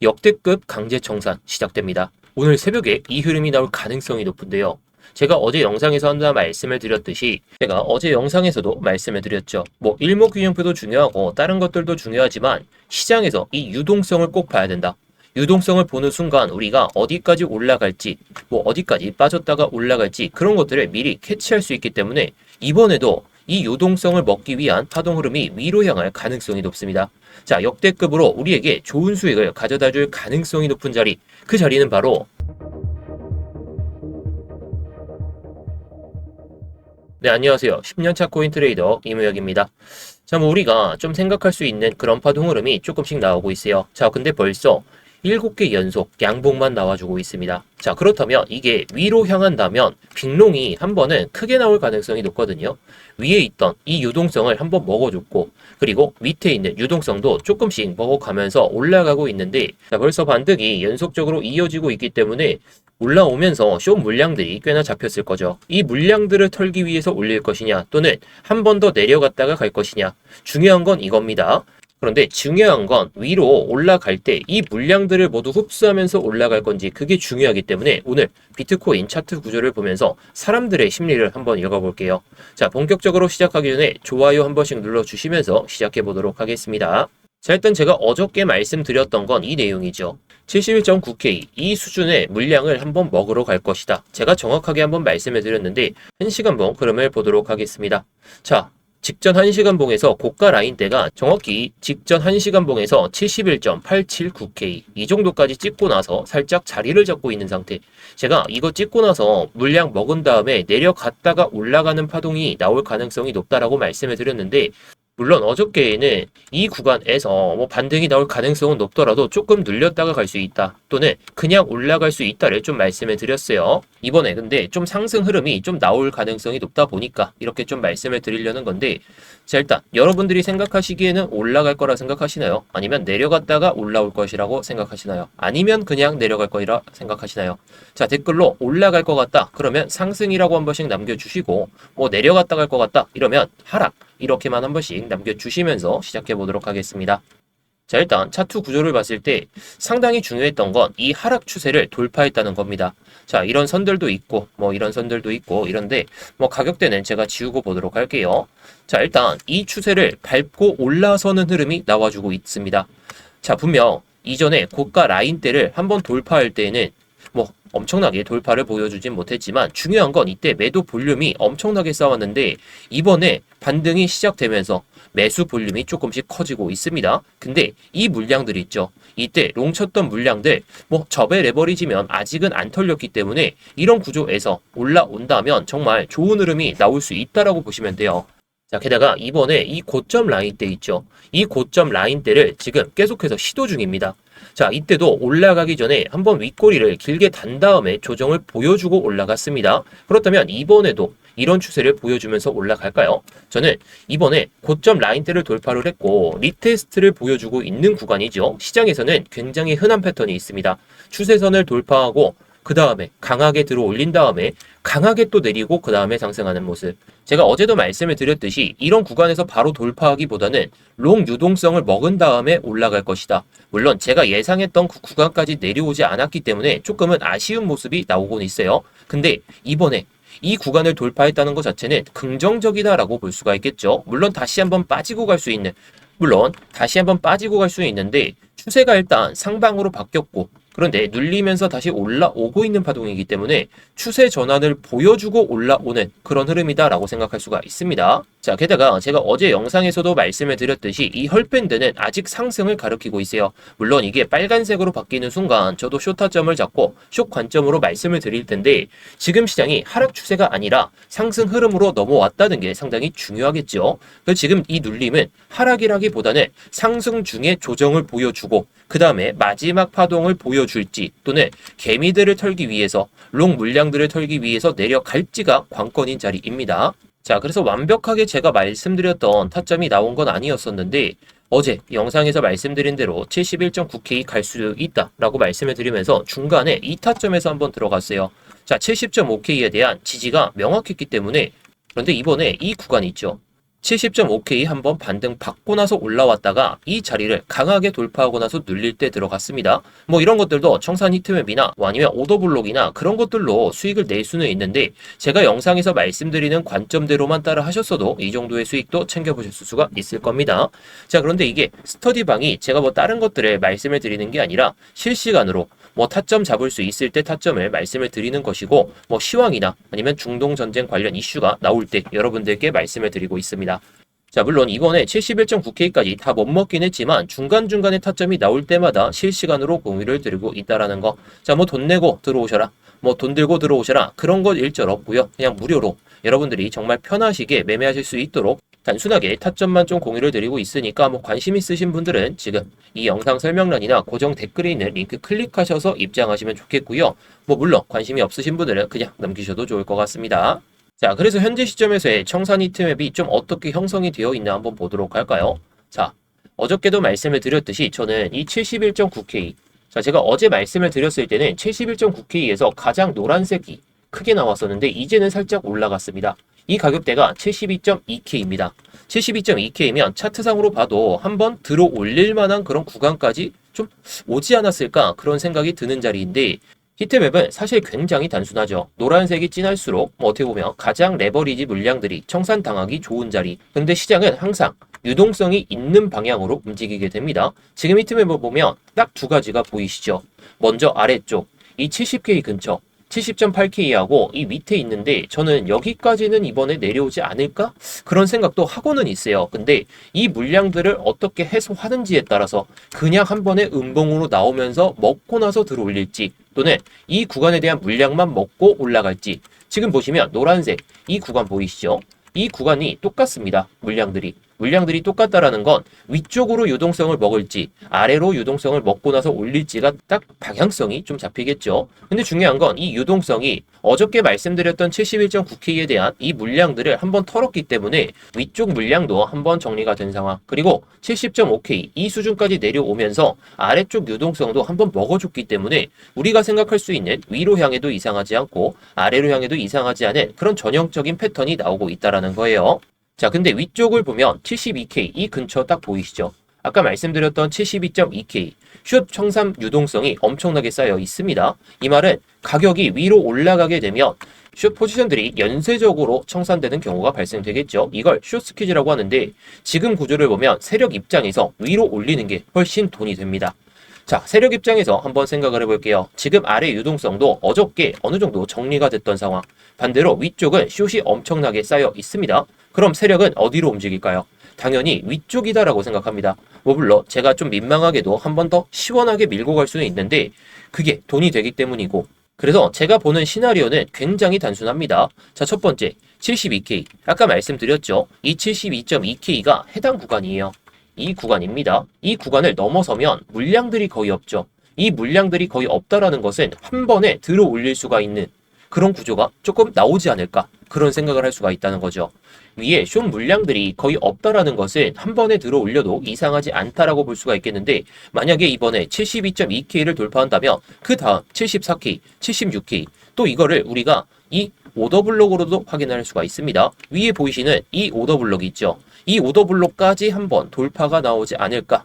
역대급 강제 청산 시작됩니다. 오늘 새벽에 이 흐름이 나올 가능성이 높은데요. 제가 어제 영상에서 한번 말씀을 드렸듯이 제가 어제 영상에서도 말씀을 드렸죠. 일목균형표도 중요하고 다른 것들도 중요하지만 시장에서 이 유동성을 꼭 봐야 된다. 유동성을 보는 순간 우리가 어디까지 올라갈지, 어디까지 빠졌다가 올라갈지 그런 것들을 미리 캐치할 수 있기 때문에 이번에도 이 유동성을 먹기 위한 파동 흐름이 위로 향할 가능성이 높습니다. 자, 역대급으로 우리에게 좋은 수익을 가져다 줄 가능성이 높은 자리, 그 자리는 바로 네, 안녕하세요. 10년차 코인 트레이더 이무혁입니다. 자, 우리가 좀 생각할 수 있는 그런 파동 흐름이 조금씩 나오고 있어요. 자, 근데 벌써 7개 연속 양봉만 나와주고 있습니다. 자, 그렇다면 이게 위로 향한다면 빅롱이 한 번은 크게 나올 가능성이 높거든요. 위에 있던 이 유동성을 한번 먹어줬고, 그리고 밑에 있는 유동성도 조금씩 먹어가면서 올라가고 있는데, 자, 벌써 반등이 연속적으로 이어지고 있기 때문에 올라오면서 숏 물량들이 꽤나 잡혔을 거죠. 이 물량들을 털기 위해서 올릴 것이냐, 또는 한 번 더 내려갔다가 갈 것이냐. 중요한 건 이겁니다. 그런데 중요한 건 위로 올라갈 때 이 물량들을 모두 흡수하면서 올라갈 건지 그게 중요하기 때문에 오늘 비트코인 차트 구조를 보면서 사람들의 심리를 한번 읽어볼게요. 자, 본격적으로 시작하기 전에 좋아요 한 번씩 눌러주시면서 시작해 보도록 하겠습니다. 자, 일단 제가 어저께 말씀드렸던 건 이 내용이죠. 71.9K 이 수준의 물량을 한번 먹으러 갈 것이다. 제가 정확하게 한번 말씀을 드렸는데 1시간봉 흐름을 보도록 하겠습니다. 자, 직전 1시간봉에서 고가 라인대가 정확히 직전 1시간봉에서 71.879K 이 정도까지 찍고 나서 살짝 자리를 잡고 있는 상태. 제가 이거 찍고 나서 물량 먹은 다음에 내려갔다가 올라가는 파동이 나올 가능성이 높다라고 말씀을 드렸는데, 물론 어저께에는 이 구간에서 반등이 나올 가능성은 높더라도 조금 눌렸다가 갈 수 있다, 또는 그냥 올라갈 수 있다를 좀 말씀을 드렸어요. 이번에 근데 좀 상승 흐름이 좀 나올 가능성이 높다 보니까 이렇게 좀 말씀을 드리려는 건데, 자, 일단 여러분들이 생각하시기에는 올라갈 거라 생각하시나요? 아니면 내려갔다가 올라올 것이라고 생각하시나요? 아니면 그냥 내려갈 거라 생각하시나요? 자, 댓글로 올라갈 것 같다 그러면 상승이라고 한 번씩 남겨주시고, 내려갔다 갈 것 같다 이러면 하락, 이렇게만 한 번씩 남겨주시면서 시작해 보도록 하겠습니다. 자, 일단 차트 구조를 봤을 때 상당히 중요했던 건 이 하락 추세를 돌파했다는 겁니다. 자, 이런 선들도 있고 이런 선들도 있고 이런데 가격대는 제가 지우고 보도록 할게요. 자, 일단 이 추세를 밟고 올라서는 흐름이 나와주고 있습니다. 자, 분명 이전에 고가 라인대를 한번 돌파할 때에는 엄청나게 돌파를 보여주진 못했지만 중요한 건 이때 매도 볼륨이 엄청나게 싸웠는데 이번에 반등이 시작되면서 매수 볼륨이 조금씩 커지고 있습니다. 근데 이 물량들 있죠. 이때 롱 쳤던 물량들 접에 레버리지면 아직은 안 털렸기 때문에 이런 구조에서 올라온다면 정말 좋은 흐름이 나올 수 있다라고 보시면 돼요. 자, 게다가 이번에 이 고점 라인대 있죠. 이 고점 라인대를 지금 계속해서 시도 중입니다. 자, 이때도 올라가기 전에 한번 윗꼬리를 길게 단 다음에 조정을 보여주고 올라갔습니다. 그렇다면 이번에도 이런 추세를 보여주면서 올라갈까요? 저는 이번에 고점 라인대를 돌파를 했고 리테스트를 보여주고 있는 구간이죠. 시장에서는 굉장히 흔한 패턴이 있습니다. 추세선을 돌파하고 그 다음에 강하게 들어 올린 다음에 강하게 또 내리고 그 다음에 상승하는 모습. 제가 어제도 말씀을 드렸듯이 이런 구간에서 바로 돌파하기보다는 롱 유동성을 먹은 다음에 올라갈 것이다. 물론 제가 예상했던 그 구간까지 내려오지 않았기 때문에 조금은 아쉬운 모습이 나오곤 있어요. 근데 이번에 이 구간을 돌파했다는 것 자체는 긍정적이다라고 볼 수가 있겠죠. 물론 다시 한번 빠지고 갈 수 있는데 추세가 일단 상방으로 바뀌었고, 그런데 눌리면서 다시 올라오고 있는 파동이기 때문에 추세 전환을 보여주고 올라오는 그런 흐름이다라고 생각할 수가 있습니다. 자, 게다가 제가 어제 영상에서도 말씀을 드렸듯이 이 헐밴드는 아직 상승을 가리키고 있어요. 물론 이게 빨간색으로 바뀌는 순간 저도 숏타점을 잡고 숏 관점으로 말씀을 드릴 텐데, 지금 시장이 하락 추세가 아니라 상승 흐름으로 넘어왔다는 게 상당히 중요하겠죠. 그래서 지금 이 눌림은 하락이라기보다는 상승 중에 조정을 보여주고 그 다음에 마지막 파동을 보여줄지, 또는 개미들을 털기 위해서 롱 물량들을 털기 위해서 내려갈지가 관건인 자리입니다. 자, 그래서 완벽하게 제가 말씀드렸던 타점이 나온 건 아니었었는데 어제 영상에서 말씀드린 대로 71.9K 갈 수 있다라고 말씀을 드리면서 중간에 이 타점에서 한번 들어갔어요. 자, 70.5K에 대한 지지가 명확했기 때문에. 그런데 이번에 이 구간 있죠. 70.5K 한번 반등 받고 나서 올라왔다가 이 자리를 강하게 돌파하고 나서 눌릴 때 들어갔습니다. 뭐 이런 것들도 청산 히트맵이나 뭐 아니면 오더블록이나 그런 것들로 수익을 낼 수는 있는데 제가 영상에서 말씀드리는 관점대로만 따라 하셨어도 이 정도의 수익도 챙겨보실 수가 있을 겁니다. 자, 그런데 이게 스터디방이 제가 뭐 다른 것들을 말씀을 드리는 게 아니라 실시간으로 뭐 타점 잡을 수 있을 때 타점을 말씀을 드리는 것이고 뭐 시황이나 아니면 중동 전쟁 관련 이슈가 나올 때 여러분들께 말씀을 드리고 있습니다. 자, 물론 이번에 71.9K까지 다 못 먹긴 했지만 중간중간에 타점이 나올 때마다 실시간으로 공유를 드리고 있다라는 거. 자, 뭐 돈 내고 들어오셔라. 뭐 돈 들고 들어오셔라. 그런 것 일절 없고요. 그냥 무료로 여러분들이 정말 편하시게 매매하실 수 있도록 단순하게 타점만 좀 공유를 드리고 있으니까 뭐 관심 있으신 분들은 지금 이 영상 설명란이나 고정 댓글에 있는 링크 클릭하셔서 입장하시면 좋겠고요. 뭐 물론 관심이 없으신 분들은 그냥 넘기셔도 좋을 것 같습니다. 자, 그래서 현재 시점에서의 청산 히트맵이 좀 어떻게 형성이 되어 있나 한번 보도록 할까요? 자, 어저께도 말씀을 드렸듯이 저는 이 71.9K, 자, 제가 어제 말씀을 드렸을 때는 71.9K에서 가장 노란색이 크게 나왔었는데 이제는 살짝 올라갔습니다. 이 가격대가 72.2K입니다. 72.2K면 차트상으로 봐도 한번 들어 올릴 만한 그런 구간까지 좀 오지 않았을까 그런 생각이 드는 자리인데 히트맵은 사실 굉장히 단순하죠. 노란색이 진할수록 어떻게 보면 가장 레버리지 물량들이 청산당하기 좋은 자리. 근데 시장은 항상 유동성이 있는 방향으로 움직이게 됩니다. 지금 히트맵을 보면 딱 두 가지가 보이시죠. 먼저 아래쪽 이 70K 근처 70.8K하고 이 밑에 있는데 저는 여기까지는 이번에 내려오지 않을까? 그런 생각도 하고는 있어요. 근데 이 물량들을 어떻게 해소하는지에 따라서 그냥 한 번에 음봉으로 나오면서 먹고 나서 들어올릴지 또는 이 구간에 대한 물량만 먹고 올라갈지 지금 보시면 노란색 이 구간 보이시죠? 이 구간이 똑같습니다. 물량들이 똑같다라는 건 위쪽으로 유동성을 먹을지 아래로 유동성을 먹고 나서 올릴지가 딱 방향성이 좀 잡히겠죠. 근데 중요한 건 이 유동성이 어저께 말씀드렸던 71.9K에 대한 이 물량들을 한번 털었기 때문에 위쪽 물량도 한번 정리가 된 상황. 그리고 70.5K 이 수준까지 내려오면서 아래쪽 유동성도 한번 먹어줬기 때문에 우리가 생각할 수 있는 위로 향해도 이상하지 않고 아래로 향해도 이상하지 않은 그런 전형적인 패턴이 나오고 있다라는 거예요. 자, 근데 위쪽을 보면 72K 이 근처 딱 보이시죠? 아까 말씀드렸던 72.2K 숏 청산 유동성이 엄청나게 쌓여 있습니다. 이 말은 가격이 위로 올라가게 되면 숏 포지션들이 연쇄적으로 청산되는 경우가 발생되겠죠. 이걸 숏 스퀴즈라고 하는데 지금 구조를 보면 세력 입장에서 위로 올리는 게 훨씬 돈이 됩니다. 자, 세력 입장에서 한번 생각을 해볼게요. 지금 아래 유동성도 어저께 어느 정도 정리가 됐던 상황. 반대로 위쪽은 숏이 엄청나게 쌓여 있습니다. 그럼 세력은 어디로 움직일까요? 당연히 위쪽이다라고 생각합니다. 뭐 물론 제가 좀 민망하게도 한 번 더 시원하게 밀고 갈 수는 있는데 그게 돈이 되기 때문이고 그래서 제가 보는 시나리오는 굉장히 단순합니다. 자, 첫 번째 72K 아까 말씀드렸죠. 이 72.2K가 해당 구간이에요. 이 구간입니다. 이 구간을 넘어서면 물량들이 거의 없죠. 이 물량들이 거의 없다라는 것은 한 번에 들어 올릴 수가 있는 그런 구조가 조금 나오지 않을까 그런 생각을 할 수가 있다는 거죠. 위에 숏 물량들이 거의 없다라는 것은 한 번에 들어 올려도 이상하지 않다라고 볼 수가 있겠는데 만약에 이번에 72.2K를 돌파한다면 그 다음 74K, 76K 또 이거를 우리가 이 오더블록으로도 확인할 수가 있습니다. 위에 보이시는 이 오더블록이 있죠. 이 오더블록까지 한번 돌파가 나오지 않을까?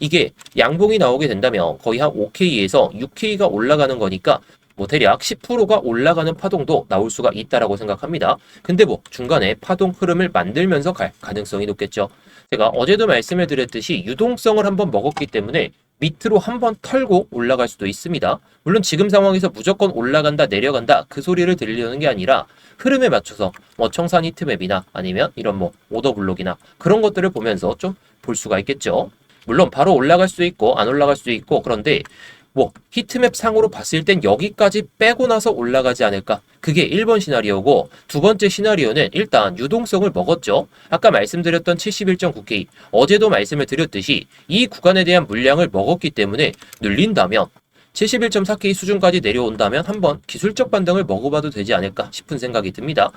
이게 양봉이 나오게 된다면 거의 한 5K에서 6K가 올라가는 거니까 뭐 대략 10%가 올라가는 파동도 나올 수가 있다라고 생각합니다. 근데 뭐 중간에 파동 흐름을 만들면서 갈 가능성이 높겠죠. 제가 어제도 말씀을 드렸듯이 유동성을 한번 먹었기 때문에 밑으로 한번 털고 올라갈 수도 있습니다. 물론 지금 상황에서 무조건 올라간다 내려간다 그 소리를 들리려는 게 아니라 흐름에 맞춰서 뭐 청산 히트맵이나 아니면 이런 뭐 오더블록이나 그런 것들을 보면서 좀 볼 수가 있겠죠. 물론 바로 올라갈 수도 있고 안 올라갈 수도 있고 그런데 뭐 히트맵 상으로 봤을 땐 여기까지 빼고 나서 올라가지 않을까? 그게 1번 시나리오고 두 번째 시나리오는 일단 유동성을 먹었죠. 아까 말씀드렸던 71.9K 어제도 말씀을 드렸듯이 이 구간에 대한 물량을 먹었기 때문에 눌린다면 71.4K 수준까지 내려온다면 한번 기술적 반등을 먹어봐도 되지 않을까 싶은 생각이 듭니다.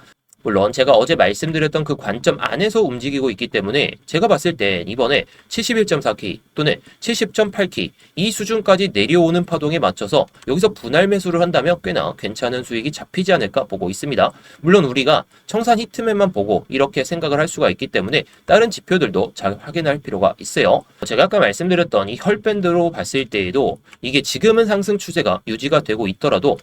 물론 제가 어제 말씀드렸던 그 관점 안에서 움직이고 있기 때문에 제가 봤을 땐 이번에 71.4K 또는 70.8K 이 수준까지 내려오는 파동에 맞춰서 여기서 분할 매수를 한다면 꽤나 괜찮은 수익이 잡히지 않을까 보고 있습니다. 물론 우리가 청산 히트맨만 보고 이렇게 생각을 할 수가 있기 때문에 다른 지표들도 잘 확인할 필요가 있어요. 제가 아까 말씀드렸던 이 혈밴드로 봤을 때에도 이게 지금은 상승 추세가 유지가 되고 있더라도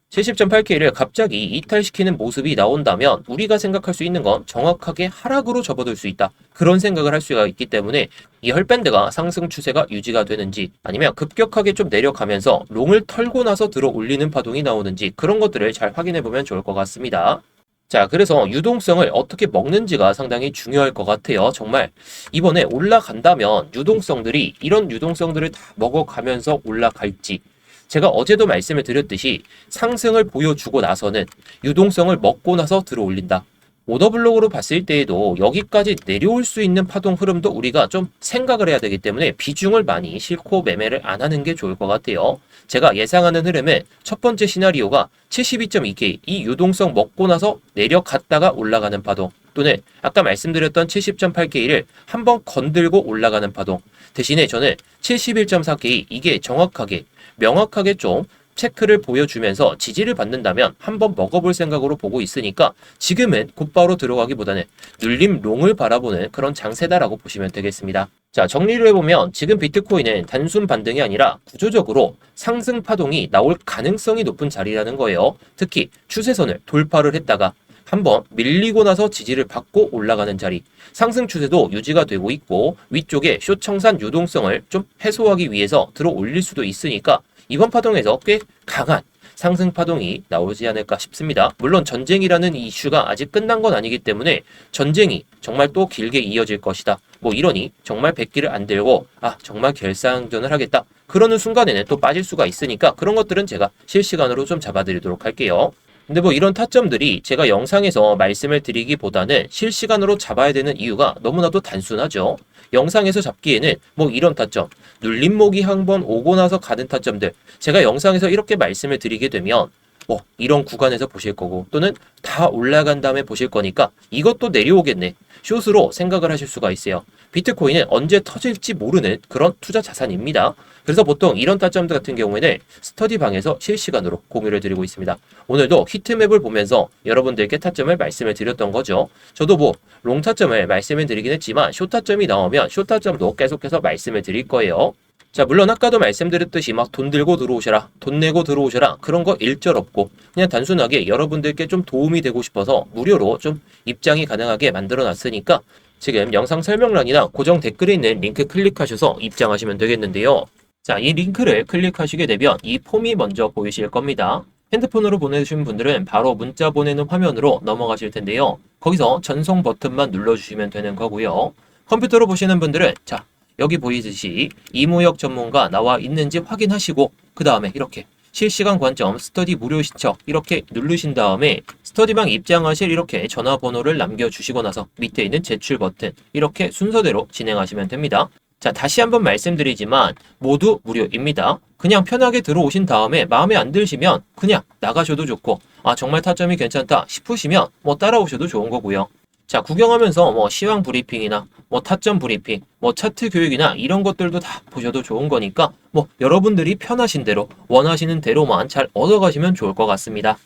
70.8K를 갑자기 이탈시키는 모습이 나온다면 우리가 생각할 수 있는 건 정확하게 하락으로 접어들 수 있다. 그런 생각을 할 수가 있기 때문에 이 혈밴드가 상승 추세가 유지가 되는지 아니면 급격하게 좀 내려가면서 롱을 털고 나서 들어 올리는 파동이 나오는지 그런 것들을 잘 확인해 보면 좋을 것 같습니다. 자, 그래서 유동성을 어떻게 먹는지가 상당히 중요할 것 같아요. 정말 이번에 올라간다면 유동성들이 이런 유동성들을 다 먹어가면서 올라갈지 제가 어제도 말씀을 드렸듯이 상승을 보여주고 나서는 유동성을 먹고 나서 들어 올린다. 오더블록으로 봤을 때에도 여기까지 내려올 수 있는 파동 흐름도 우리가 좀 생각을 해야 되기 때문에 비중을 많이 싣고 매매를 안 하는 게 좋을 것 같아요. 제가 예상하는 흐름은 첫 번째 시나리오가 72.2K 이 유동성 먹고 나서 내려갔다가 올라가는 파동 또는 아까 말씀드렸던 70.8K를 한번 건들고 올라가는 파동 대신에 저는 71.4K 이게 정확하게 명확하게 좀 체크를 보여주면서 지지를 받는다면 한번 먹어볼 생각으로 보고 있으니까 지금은 곧바로 들어가기보다는 눌림 롱을 바라보는 그런 장세다라고 보시면 되겠습니다. 자, 정리를 해보면 지금 비트코인은 단순 반등이 아니라 구조적으로 상승 파동이 나올 가능성이 높은 자리라는 거예요. 특히 추세선을 돌파를 했다가 한번 밀리고 나서 지지를 받고 올라가는 자리 상승 추세도 유지가 되고 있고 위쪽에 숏 청산 유동성을 좀 해소하기 위해서 들어 올릴 수도 있으니까 이번 파동에서 꽤 강한 상승 파동이 나오지 않을까 싶습니다. 물론 전쟁이라는 이슈가 아직 끝난 건 아니기 때문에 전쟁이 정말 또 길게 이어질 것이다. 뭐 이러니 정말 백기를 안 들고 정말 결상전을 하겠다. 그러는 순간에는 또 빠질 수가 있으니까 그런 것들은 제가 실시간으로 좀 잡아드리도록 할게요. 근데 뭐 이런 타점들이 제가 영상에서 말씀을 드리기보다는 실시간으로 잡아야 되는 이유가 너무나도 단순하죠. 영상에서 잡기에는 뭐 이런 타점, 눌림목이 한번 오고 나서 가는 타점들 제가 영상에서 이렇게 말씀을 드리게 되면 뭐 이런 구간에서 보실 거고 또는 다 올라간 다음에 보실 거니까 이것도 내려오겠네. 숏으로 생각을 하실 수가 있어요. 비트코인은 언제 터질지 모르는 그런 투자 자산입니다. 그래서 보통 이런 타점들 같은 경우에는 스터디방에서 실시간으로 공유를 드리고 있습니다. 오늘도 히트맵을 보면서 여러분들께 타점을 말씀을 드렸던 거죠. 저도 뭐 롱 타점을 말씀을 드리긴 했지만 숏 타점이 나오면 숏 타점도 계속해서 말씀을 드릴 거예요. 자, 물론 아까도 말씀드렸듯이 막 돈 들고 들어오셔라, 돈 내고 들어오셔라 그런 거 일절 없고 그냥 단순하게 여러분들께 좀 도움이 되고 싶어서 무료로 좀 입장이 가능하게 만들어 놨으니까 지금 영상 설명란이나 고정 댓글에 있는 링크 클릭하셔서 입장하시면 되겠는데요. 자, 이 링크를 클릭하시게 되면 이 폼이 먼저 보이실 겁니다. 핸드폰으로 보내주신 분들은 바로 문자 보내는 화면으로 넘어가실 텐데요. 거기서 전송 버튼만 눌러주시면 되는 거고요. 컴퓨터로 보시는 분들은 자, 여기 보이듯이 이무역 전문가 나와 있는지 확인하시고 그 다음에 이렇게 실시간 관점 스터디 무료 신청 이렇게 누르신 다음에 스터디방 입장하실 이렇게 전화번호를 남겨주시고 나서 밑에 있는 제출 버튼 이렇게 순서대로 진행하시면 됩니다. 자, 다시 한번 말씀드리지만 모두 무료입니다. 그냥 편하게 들어오신 다음에 마음에 안 드시면 그냥 나가셔도 좋고 정말 타점이 괜찮다 싶으시면 뭐 따라오셔도 좋은 거고요. 자, 구경하면서 뭐 시황 브리핑이나 뭐 타점 브리핑, 뭐 차트 교육이나 이런 것들도 다 보셔도 좋은 거니까 뭐 여러분들이 편하신 대로 원하시는 대로만 잘 얻어가시면 좋을 것 같습니다.